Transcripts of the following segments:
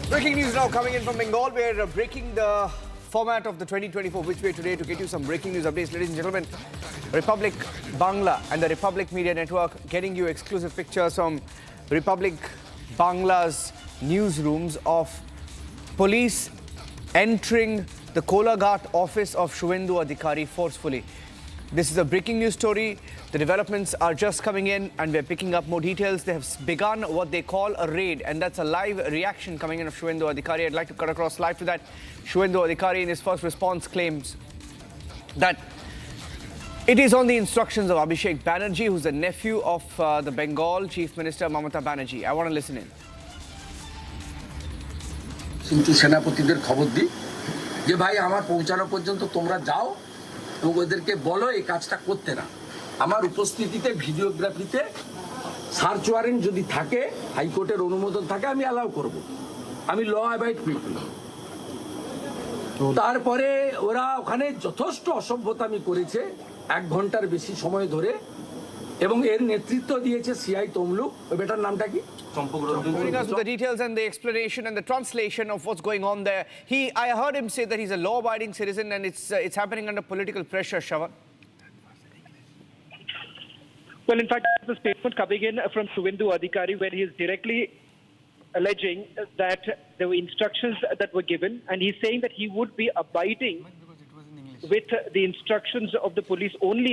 Breaking news now coming in from Bengal. We're breaking the format of the 2024 Which Way Today to get you some breaking news updates. Ladies and gentlemen, Republic Bangla and the Republic Media Network getting you exclusive pictures from Republic Bangla's newsrooms of police entering the Kolaghat office of Suvendu Adhikari forcefully. This is a breaking news story. The developments are just coming in and we're picking up more details. They have begun what they call a raid, and that's a live reaction coming in of Suvendu Adhikari. I'd like to cut across live to that. Suvendu Adhikari in his first response claims that it is on the instructions of Abhishek Banerjee, who's the nephew of the Bengal Chief Minister Mamata Banerjee. I want to listen in. কিন্তু সেনাপতিদের খবর দিই যে ভাই আমার পৌঁছানো পর্যন্ত তোমরা যাও এবং ওদেরকে বলো এই কাজটা করতে না। আমার উপস্থিতিতে ভিডিওগ্রাফিতে সার্চ ওয়ারেন্ট যদি থাকে, হাইকোর্টের অনুমোদন থাকে, আমি অ্যালাউ করব। আমি ল অ্যাবাইড পিপল। তারপরে ওরা ওখানে যথেষ্ট অসভ্যতামি করেছে 1 ঘন্টার বেশি সময় ধরে, এবং এর নেতৃত্ব দিয়েছে সিআই তমলুক। ওই বেটার নামটা কি? Bringing us with the details and the explanation and the translation of what's going on there. I heard him say that he's a law-abiding citizen and it's happening under political pressure, Shravan. Well, in fact, there's a statement coming in from Suvendu Adhikari where he is directly alleging that there were instructions that were given, and he's saying that he would be abiding with the instructions of the police only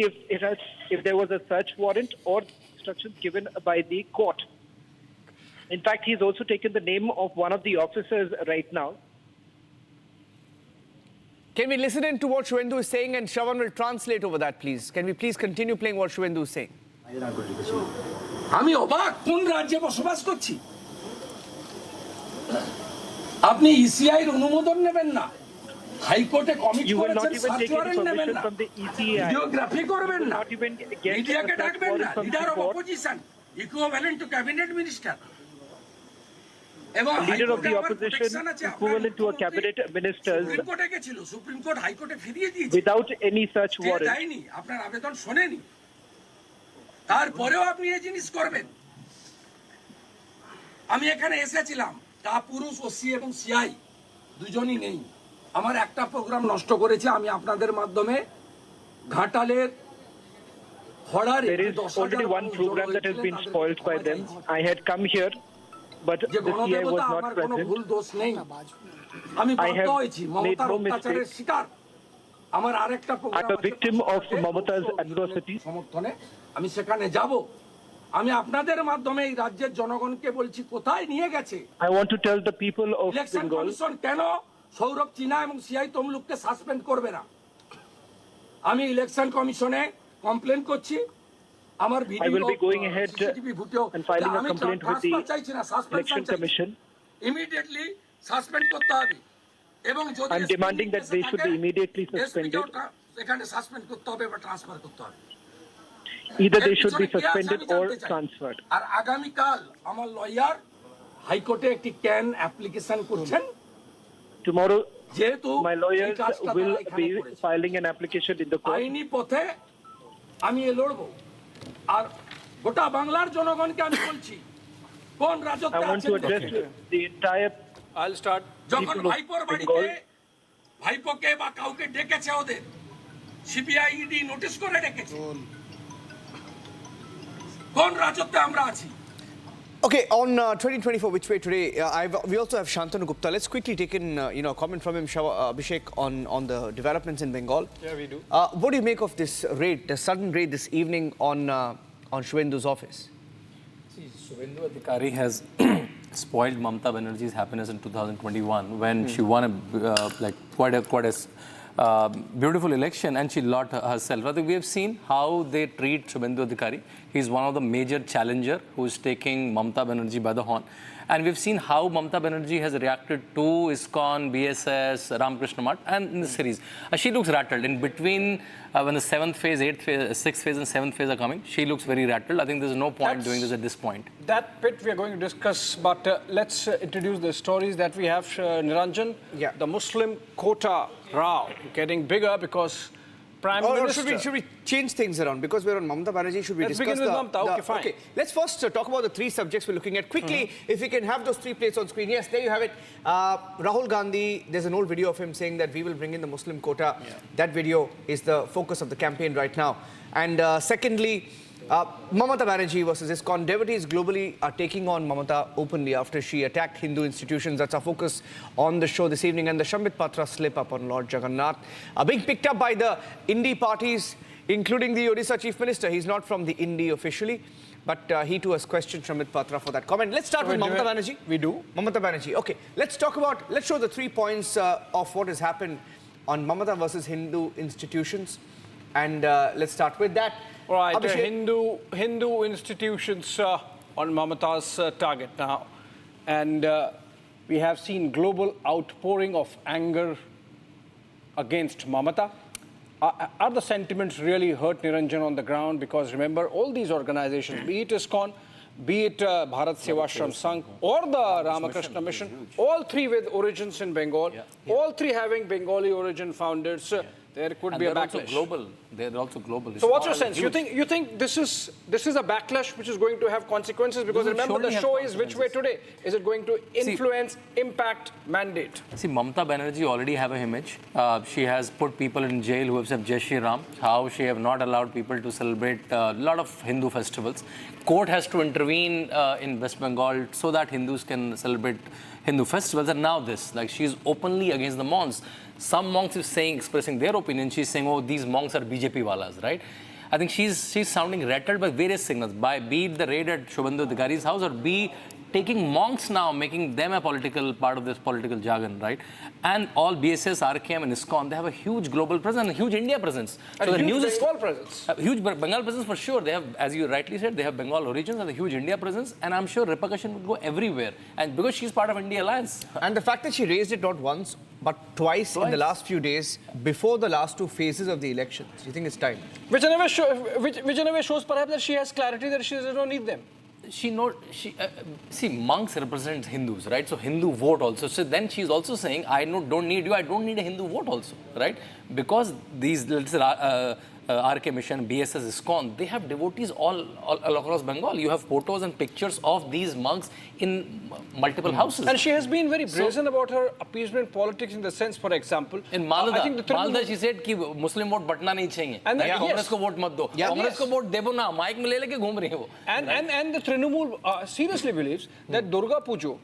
if there was a search warrant or instructions given by the court. In fact, he's also taken the name of one of the officers right now. Can we listen in to what Suvendu is saying, and Shravan will translate over that, please? Can we please continue playing what Suvendu is saying? আমি অবাক, কোন রাজ্যে বসবাস করছি? আপনি ECI এর অনুমোদন নেবেন না, হাইকোর্টে কমিট করেছেন, সার্চ ওয়ারেন্ট নেবেন না, ভিডিওগ্রাফি করবেন না, মিডিয়াকে ডাকবেন না, leader of opposition equivalent to cabinet minister, এবং leader of the opposition equivalent to a cabinet minister supreme কোর্টে গেছিল, সুপ্রিম কোর্ট হাইকোর্টে ফিরিয়ে দিয়েছে without any search warrant. দেয়নি, আপনার আবেদন শোনেনি, তারপরেও আপনি এই জিনিস করবেন। আমি এখানে এসেছিলাম, তা পুরুষ ওসি এবং সিআই দুজনই নেই। আমার একটা প্রোগ্রাম নষ্ট করেছে, আমি আপনাদের মাধ্যমে ঘাটালের হড়ারে There is already one program that has been spoiled by them. I had come here, but the CI was not present. ভুল দোষ নেই, আমি বাধ্য হয়েছি মমতার অত্যাচারের শিকার। আমার আরেকটা programme I'm a victim of Mamata's adversity. সমর্থনে আমি সেখানে যাব। আমি আপনাদের মাধ্যমে এই রাজ্যের জনগণকে বলছি কোথায় নিয়ে গেছে। I want to tell the people of election Bengal commission কেন সৌরভ চিনা এবং সিআই তমলুককে সাসপেন্ড করবে না? আমি ইলেকশন কমিশনে কমপ্লেন করছি। আমার video I will be going ahead and filing a complaint with the Election Commission. Immediately suspend করতে হবে, এবং যদি I'm demanding that they should be immediately suspended. এখানে সাসপেন্ড করতে হবে বা ট্রান্সফার করতে হবে। Either they should be suspended or transferred. আর আগামীকাল আমার লয়ার হাইকোর্টে একটি ক্যান অ্যাপ্লিকেশন করছেন। Tomorrow, যেহেতু my lawyers will be filing an application in the court. আইনি পথে আমি লড়ব। আর গোটা বাংলার জনগণকে আমি বলছি, কোন রাজত্বে I want আছেন? to address the entire I'll start. যখন people of ভাইপোর বাড়িতে Bengal. ভাইপোকে বা কাউকে ডেকেছে, ওদের সিবিআই ইডি নোটিশ করে ডেকেছে, কোন রাজত্বে আমরা আছি? Okay, on 2024 Which Way Today, we also have Shantanu Gupta. Let's quickly take in a comment from him, Abhishek, on the developments in Bengal. Yeah, we do. What do you make of this raid, the sudden raid this evening on Suvendu's office? See, Suvendu Adhikari has spoiled Mamata Banerjee's happiness in 2021 when she won quite a beautiful election, and she lost herself. I think we have seen how they treat Suvendu Adhikari. He's one of the major challenger who's taking Mamata Banerjee by the horn. And we've seen how Mamata Banerjee has reacted to ISKCON, BSS, Ramakrishna Math, and in the series. She looks rattled. In between, when the 7th phase, 8th phase, 6th phase and 7th phase are coming, she looks very rattled. I think there's no point doing this at this point. That bit we are going to discuss, but let's introduce the stories that we have, Niranjan. Yeah. The Muslim quota row getting bigger because Prime Or Minister. should we change things around? Because we're on Mamata Banerjee, should we Let's discuss begin with Mamata. Okay, fine. Okay, let's first talk about the three subjects we're looking at. Quickly, if we can have those three plates on screen. Yes, there you have it. Rahul Gandhi, there's an old video of him saying that we will bring in the Muslim quota. Yeah. That video is the focus of the campaign right now. And secondly, Mamata Banerjee versus ISKCON. Devotees globally are taking on Mamata openly after she attacked Hindu institutions. That's our focus on the show this evening. And the Shambit Patra slip up on Lord Jagannath being picked up by the Indie parties, including the Odisha Chief Minister. He's not from the Indie officially, but he too has questioned Shambit Patra for that comment. Let's start with Mamata Banerjee. We do. Mamata Banerjee. Okay, let's show the 3 points of what has happened on Mamata versus Hindu institutions. And let's start with that. All right, Hindu institutions on Mamata's target now. And we have seen global outpouring of anger against Mamata. Are the sentiments really hurt, Niranjan, on the ground? Because remember, all these organizations, be it ISKCON, be it Bharat Sevashram Sangh or the Ramakrishna Mission, all three with origins in Bengal, all three having Bengali origin founders, there could be a backlash. They're also global. So what's your sense? You think this is a backlash which is going to have consequences? Because remember, the show is which way today? Is it going to influence, impact, mandate? See, Mamata Banerjee already have an image. She has put people in jail who have said Jai Shri Ram. How she have not allowed people to celebrate a lot of Hindu festivals. Court has to intervene in West Bengal so that Hindus can celebrate Hindu festivals. And now this, like, she's openly against the monks. Some monks is saying, expressing their opinion. She's saying, oh, these monks are BJP walas, right? I think she's sounding rattled by various signals, be it the raid at Suvendu Adhikari's house, or be taking monks now, making them a political part of this political jargon, right? And all BSS, RKM and ISKCON, they have a huge global presence, a huge India presence. So the news is Bengal presence. A huge Bengal presence for sure. They have, as you rightly said, they have Bengal origins and a huge India presence, and I'm sure repercussion would go everywhere. And because she's part of India Alliance. And the fact that she raised it not once, but twice in the last few days, before the last two phases of the elections, you think it's time? Which in a way shows perhaps that she has clarity that she doesn't need them. See, monks represent Hindus, right? So Hindu vote also. So then she's also saying, I don't need you. I don't need a Hindu vote also, right? Because these, let's say, RK Mission, BSS, ISKCON, they have devotees all across Bengal. You have photos and pictures of these monks in multiple houses. And she has been very brazen about her appeasement politics in the sense, for example, in Malda, she said कि Muslim vote बटना नहीं चाहिए. And Congress को vote मत दो. Congress को vote देवो ना. Mic में ले लेके घूम रही है वो. And the Trinamool seriously believes that Durga Puja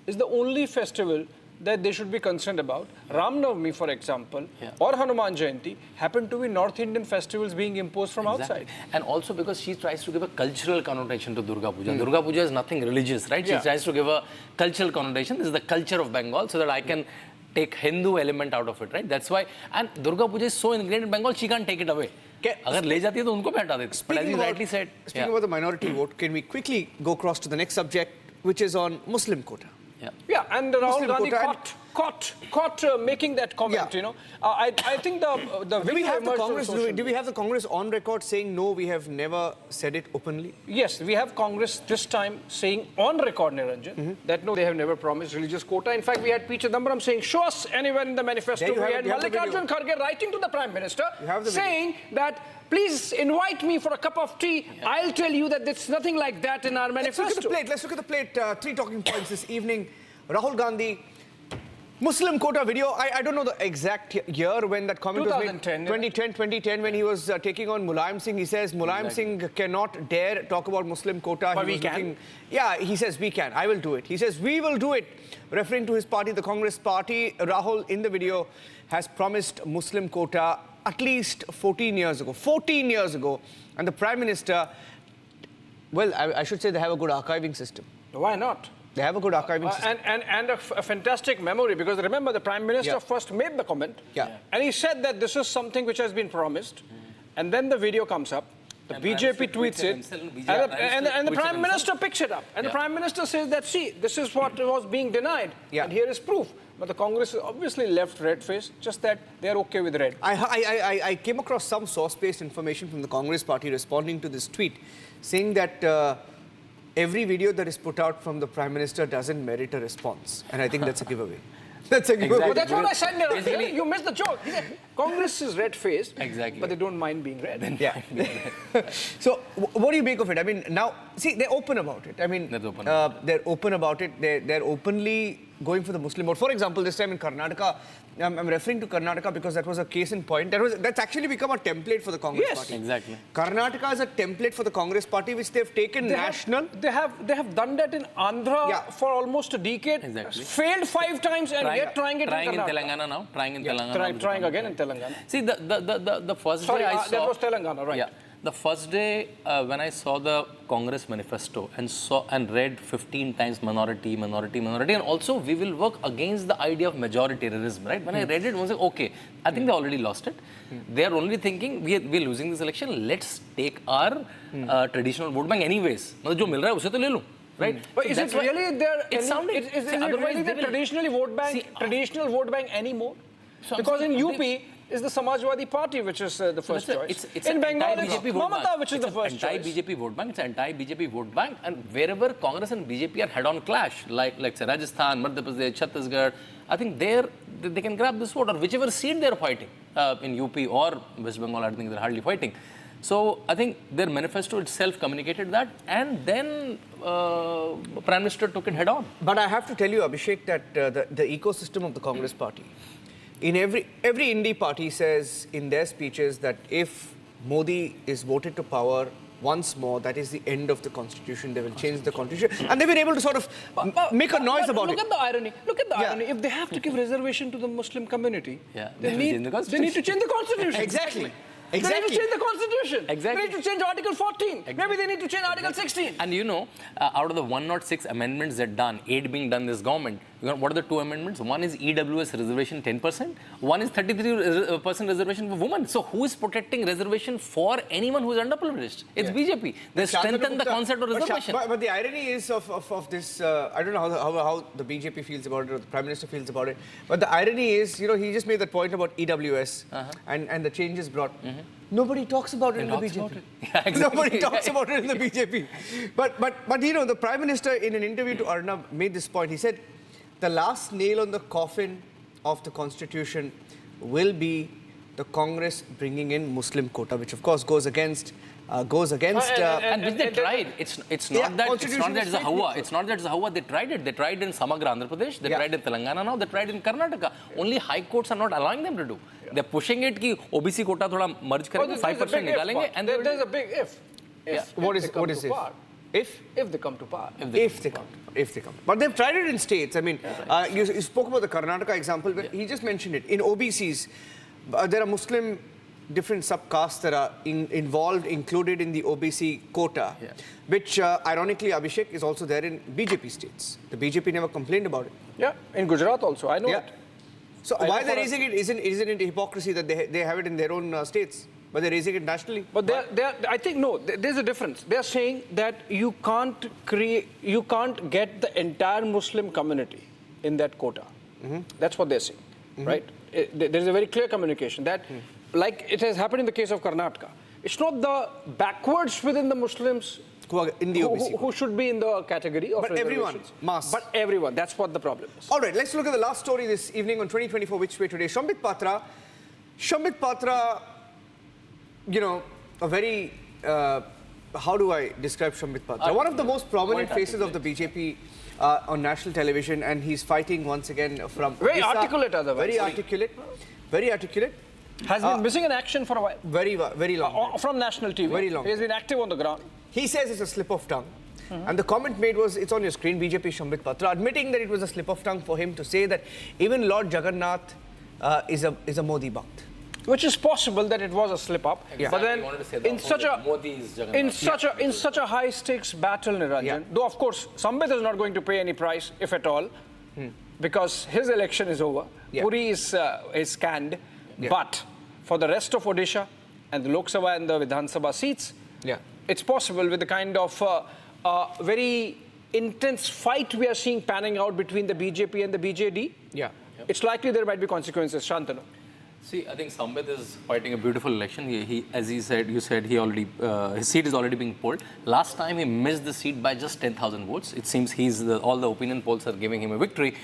is the only festival that they should be concerned about. Ram Navami, for example, or Hanuman Jayanti happen to be North Indian festivals being imposed from outside. And also because she tries to give a cultural connotation to Durga Puja. Durga Puja is nothing religious, right? She tries to give a cultural connotation. This is the culture of Bengal, so that I can take Hindu element out of it, right? That's why. And Durga Puja is so ingrained in Bengal, she can't take it away. अगर ले जाती है तो उनको भी हटा देती है. But as you rightly said, speaking about the minority vote, can we quickly go across to the next subject, which is on Muslim quota? Yeah, and Rahul Gandhi caught making that comment, you know. I think the do we have the Congress, do we have the Congress on record saying, no, we have never said it openly? Yes, we have Congress this time saying on record, Niranjan, that no, they have never promised religious quota. In fact, we had P. Chidambaram saying, show us anywhere in the manifesto. We had Mallikarjun Kharge writing to the Prime Minister saying that, please invite me for a cup of tea. I'll tell you that there's nothing like that in our manifesto. Let's look at the plate. Three talking points this evening. Rahul Gandhi, Muslim quota video. I don't know the exact year when that comment was made. 2010, when he was taking on Mulayam Singh. He says Mulayam Singh cannot dare talk about Muslim quota. But we can. He says we can. I will do it. He says we will do it. Referring to his party, the Congress party, Rahul in the video has promised Muslim quota at least 14 years ago. 14 years ago. And the Prime Minister, well, I should say they have a good archiving system. Why not? They have a good archiving system. And a fantastic memory, because remember, the Prime Minister first made the comment, and he said that this is something which has been promised, and then the video comes up, the BJP tweets it, and the Prime Minister picks it up, and the Prime Minister says that, see, this is what was being denied, and here is proof. But the Congress is obviously left red-faced, just that they're okay with red. I came across some source-based information from the Congress party responding to this tweet, saying that every video that is put out from the Prime Minister doesn't merit a response. And I think that's a giveaway. That's a good Exactly. But that's what I said. Basically- You missed the joke. He said, Congress is red-faced, Exactly. but they don't mind being red. Yeah. So, what do you make of it? I mean, now, see, they're open about it. I mean, they're open about it. They're openly going for the Muslim vote. For example, this time in Karnataka, I'm referring to Karnataka because that was a case in point. That's actually become a template for the Congress Yes. party. Exactly. Karnataka is a template for the Congress party, which they've taken national. They have done that in Andhra Yeah. for almost a decade. Exactly. Failed 5 times and yet trying it Trying in in Karnataka. Telangana now. Trying in Telangana. Trying again in Telangana. See, the first Sorry, day I saw... that was Telangana, right? Yeah. The first day when I saw the Congress manifesto and read 15 times minority, and also we will work against the idea of majoritarianism, right? When I read it, I was like, okay, I think they already lost it. They are only thinking, we're losing this election, let's take our traditional vote bank anyways. मतलब जो मिल रहा है उसे तो ले लूं. Right? But So is that's it why really there? It sounded. Is it really the traditional vote bank anymore? So Because in I'm UP is the Samajwadi Party, which is the first choice. It's in an Bengal, it's anti-BJP vote Mamata, bank. which is the first choice. Anti-BJP vote bank. It's an anti-BJP vote bank, and wherever Congress and BJP are head-on clash, like say Rajasthan, Madhya Pradesh, Chhattisgarh, I think they can grab this vote, or whichever seat they're fighting in UP or West Bengal. I think they're hardly fighting. So I think their manifesto itself communicated that, and then Prime Minister took it head-on. But I have to tell you, Abhishek, that the ecosystem of the Congress party, in every Indie party says in their speeches that if Modi is voted to power once more, that is the end of the constitution. They will change the constitution, and they've been able to sort of make a noise about look it. At the irony. Look at the Yeah. irony. If they have to give reservation to the Muslim community, Yeah, they they have to change the need constitution. to change the constitution. Exactly. They need to change the constitution. Exactly. They need to change Article 14. Maybe they need to change Article 16. And you know, out of the 106 amendments that done, 8 being done this government, what are the 2 amendments? One is EWS reservation 10%, one is 33% reservation for women. So who is protecting reservation for anyone who is underprivileged? It's BJP. They strengthen the concept of reservation. But the irony is of this, I don't know how the BJP feels about it or the Prime Minister feels about it, but the irony is, he just made that point about EWS and the changes brought. Nobody talks about it in the BJP. Yeah, exactly. Nobody talks about it in the BJP. But the Prime Minister in an interview to Arnab made this point. He said, the last nail on the coffin of the constitution will be the Congress bringing in Muslim quota, which of course goes against. And which they tried. It's not that it's a hawa. It's not that it's a hawa. They tried it. They tried in Samagra Andhra Pradesh. They tried in Telangana now. They tried in Karnataka. Only high courts are not allowing them to do. They're pushing it कि OBC quota थोड़ा merge करेंगे, 5% निकालेंगे, and there's a big if. What is it? If they come to power. If they come. But they've tried it in states. I mean, you spoke about the Karnataka example, but he just mentioned it. In OBCs, there are Muslim different subcastes that are included in the OBC quota, which ironically, Abhishek, is also there in BJP states. The BJP never complained about it. Yeah, in Gujarat also, I know it. So why they're raising it? Isn't it hypocrisy that they have it in their own states, but they're raising it nationally? But I think no. There's a difference. They're saying that you can't get the entire Muslim community in that quota. That's what they're saying, right? There's a very clear communication that, like it has happened in the case of Karnataka, it's not the backwards within the Muslims Who are in the OBC who should be in the category of but everyone, reservations. mass. But everyone. That's what the problem is. All right, let's look at the last story this evening on 2024 Which Way Today. Shambit Patra, a very, how do I describe Shambit Patra? One of the most prominent faces of the BJP on national television, and he's fighting once again from... Very articulate otherwise. Very articulate. Has been missing in action for a while. Very long. From national TV. Very long. He has been active on the ground. He says it's a slip of tongue. And the comment made was, it's on your screen, BJP Shambit Patra, admitting that it was a slip of tongue for him to say that even Lord Jagannath is a Modi Bhakt. Which is possible that it was a slip up. Yeah. But then in such a high stakes battle, Niranjan, though of course Sambit is not going to pay any price, if at all, because his election is over. Puri is canned. But for the rest of Odisha and the Lok Sabha and the Vidhan Sabha seats, it's possible with the kind of very intense fight we are seeing panning out between the BJP and the BJD. It's likely there might be consequences. Shantanu. See, I think Sambit is fighting a beautiful election. As you said, he already his seat is already being polled. Last time he missed the seat by just 10,000 votes. It seems all the opinion polls are giving him a victory.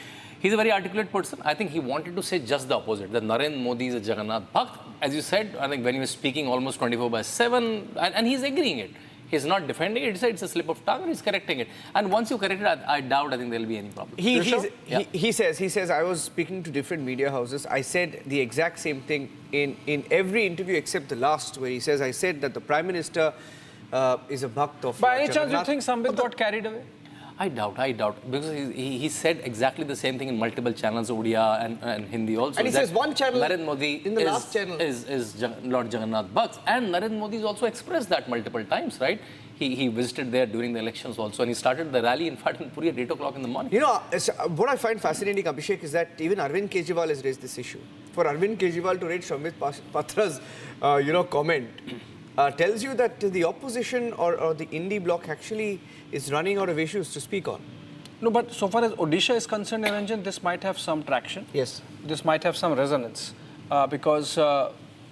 He's a very articulate person. I think he wanted to say just the opposite, that Narendra Modi is a Jagannath Bhakt. As you said, I think when he was speaking almost 24/7, and he's agreeing it. He's not defending it. He said it's a slip of tongue and he's correcting it. And once you correct it, I doubt I think there'll be any problem. He says, I was speaking to different media houses. I said the exact same thing in every interview except the last, where he says, I said that the Prime Minister is a Bhakt of By any chance, Jagannath. you think Sambit got carried away? I doubt, because he said exactly the same thing in multiple channels, Odia and Hindi also. And he says one channel, Narendra Modi in the last channel, is Lord Jagannath Bhakt. And Narendra Modi has also expressed that multiple times, right? He visited there during the elections also, and he started the rally, in fact, in Puri at 8 o'clock in the morning. You know, what I find fascinating, Abhishek, is that even Arvind Kejriwal has raised this issue. For Arvind Kejriwal to raise Shamit Patra's, comment, tells you that the opposition or the indie bloc actually is running out of issues to speak on. No, but so far as Odisha is concerned, Niranjan, this might have some traction. Yes. This might have some resonance because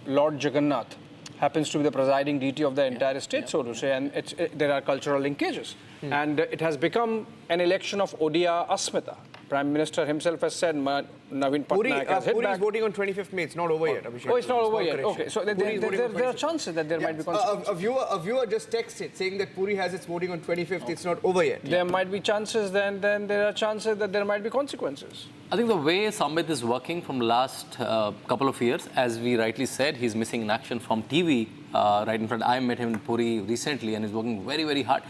Lord Jagannath happens to be the presiding deity of the entire state, so to say, and there are cultural linkages. And it has become an election of Odia Asmita. Prime Minister himself has said Naveen Patnaik has hit Puri back. is voting on 25th May. It's not over yet, Abhishek. Oh, it's not over yet. Correction. Okay, so there are chances that there might be So, consequences. a viewer just texted saying that Puri has its voting on 25th. It's not over yet. There might be chances, then there are chances that there might be consequences. I think the way Sambit is working from last couple of years, as we rightly said, he's missing in action from TV right in front. I met him in Puri recently, and he's working very, very hard.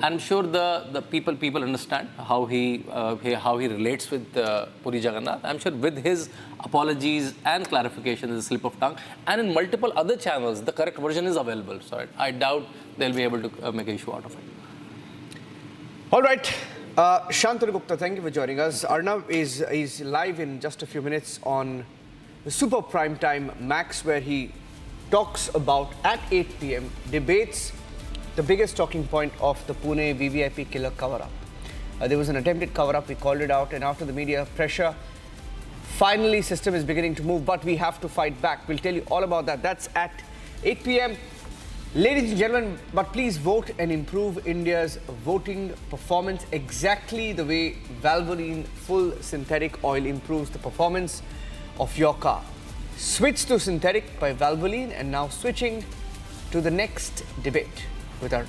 I'm sure the people understand how he relates with Puri Jagannath. I'm sure with his apologies and clarification, is a slip of tongue, and in multiple other channels, the correct version is available. So I doubt they'll be able to make an issue out of it. All right. Shantanu Gupta, thank you for joining us. Arnav is live in just a few minutes on the Super Prime Time Max, where he talks about, at 8 p.m, debates the biggest talking point of the Pune VVIP killer cover-up. There was an attempted cover-up, we called it out, and after the media pressure, finally system is beginning to move, but we have to fight back. We'll tell you all about that. That's at 8 p.m. Ladies and gentlemen, but please vote and improve India's voting performance exactly the way Valvoline full synthetic oil improves the performance of your car. Switch to synthetic by Valvoline, and now switching to the next debate with Arnav.